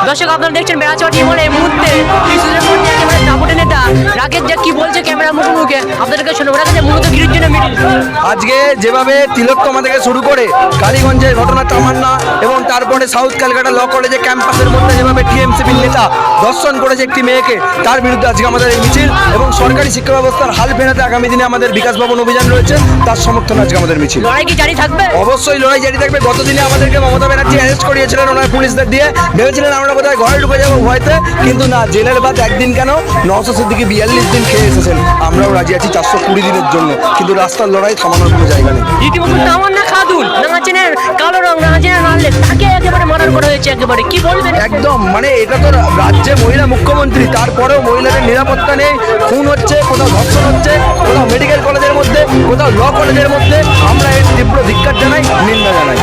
দর্শক আপনারা দেখছেন বেড়াচোয়া টিম হল এই মুহূর্তে একেবারে দাপুটে নেতা রাকেশ যা কি বলছে ক্যামেরা মুখে আপনাদেরকে শোনাবো। রাকেশ মূলত গিরির জন্য মিটিং আজকে যেভাবে তিলোত্তমা থেকে শুরু করে কালীগঞ্জের ঘটনা তামান্না এবং তারপরে সাউথ ক্যালকাটা ল কলেজে ক্যাম্পাসের মধ্যে যেভাবে টিএমসিপির নেতা দর্শন করেছে একটি মেয়েকে, তার বিরুদ্ধে আজকে আমাদের এই মিছিল এবং সরকারি শিক্ষা ব্যবস্থার হাল ফেরাতে আগামী দিনে আমাদের বিকাশ ভবন অভিযান রয়েছে, তার সমর্থনে আজকে আমাদের মিছিল। লড়াই কি জারি থাকবে? অবশ্যই লড়াই জারি থাকবে। গতদিনে আমাদেরকে মমতা ব্যানার্জি অ্যারেস্ট করিয়েছিলেন ওনার পুলিশদের দিয়ে, ভেবেছিলেন আমরা বোধহয় ঘরে ঢুকে যাবো ভয়তে, কিন্তু না, জেলের বাদ একদিন কেন 900 সিদ্দিকি 42 দিন খেয়ে এসেছেন। আমরাও রাজি আছি 420 দিনের জন্য, কিন্তু রাস্তার লড়াই থামানোর কোনো জায়গা নেই। রীতিমতো তামান্না খাতুন নাচেনের কালো রং নাচেনের নালে তাকে একেবারে মার্ডার করা হয়েছে, একেবারে কি বলবেন? একদম, মানে এটা তো রাজ্যে মহিলা মুখ্যমন্ত্রী, তারপরেও মহিলাদের নিরাপত্তা নেই, খুন হচ্ছে, কোথাও ধর্ষণ হচ্ছে, কোথাও মেডিকেল কলেজের মধ্যে, কোথাও ল কলেজের মধ্যে। আমরা এর তীব্র ধিক্কার জানাই, নিন্দা জানাই।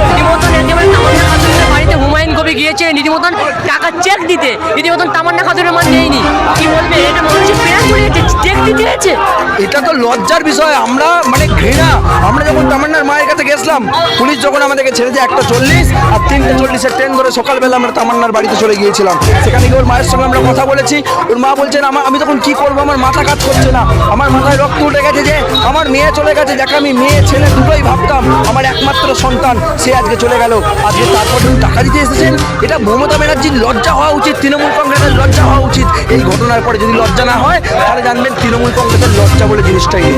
রীতিমতন একেবারে তামান্না খাতুনের বাড়িতে হুমায়ুন কবি গিয়েছে রীতিমতন টাকা চেক দিতে, রীতিমতন তামান্না খাতুনের মান নেয়নি। কি বলবে? এটা মানুষের প্রেরণ করে চেক দিতে হয়েছে। এটা তো লজ্জার বিষয়, আমরা মানে ঘৃণা। আমরা যখন তামান্নার মায়ের কাছে গেছিলাম, পুলিশ যখন আমাদেরকে ছেড়েছে 1:40 আর 3:40 ট্রেন ধরে সকালবেলা আমরা তামান্নার বাড়িতে চলে গিয়েছিলাম। সেখানে গিয়ে ওর মায়ের সঙ্গে আমরা কথা বলেছি। ওর মা বলছেন আমি তখন কি করবো, আমার মাথা কাজ করছে না, আমার মাথায় রক্ত উঠে গেছে যে আমার মেয়ে চলে গেছে, যাকে আমি মেয়ে ছেলে দুটোই ভাবতাম, আমার একমাত্র সন্তান, সে আজকে চলে গেল। আজকে তারপর তিনি টাকা দিতে এসেছেন। এটা মমতা ব্যানার্জির লজ্জা হওয়া উচিত, তৃণমূল কংগ্রেসের লজ্জা হওয়া উচিত। এই ঘটনার পরে যদি লজ্জা না হয়, তাহলে জানবেন তৃণমূল কংগ্রেসের লজ্জা বলে জিনিসটাই নেই।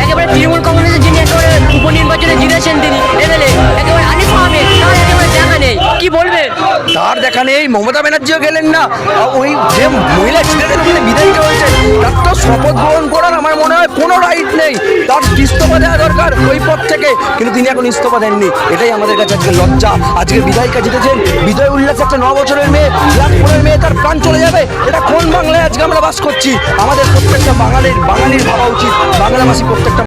একেবারে তৃণমূল কংগ্রেসের যিনি একেবারে উপনির্বাচনে জিতেছেন তিনি এমএলএ একেবারে আনিস আহমেদ, তার একেবারে দেখা নেই। কি বলবেন? তার দেখা নেই, মমতা ব্যানার্জিও গেলেন না। ওই যে মহিলা ছিলেন ওখানে বিধায়িকা হয়েছে, তার তো শপথ গ্রহণ করার আমার মনে হয় কোনো রাইট নেই, তার ইস্তফা দেওয়া দরকার ওই পদ থেকে, কিন্তু তিনি এখন ইস্তফা দেননি। এটাই আমাদের কাছে আজকে লজ্জা। আজকে বিধায়িকা জিতেছেন, বিজয় উল্লাস একটা 9 বছরের মেয়ে, লাখপুরের মেয়ে, তার প্রাণ চলে যাবে। এটা কোন বাংলায় আজকে আমরা বাস করছি? আমাদের প্রত্যেকটা বাঙালির ভাবা উচিত, বাংলাভাষী প্রত্যেকটা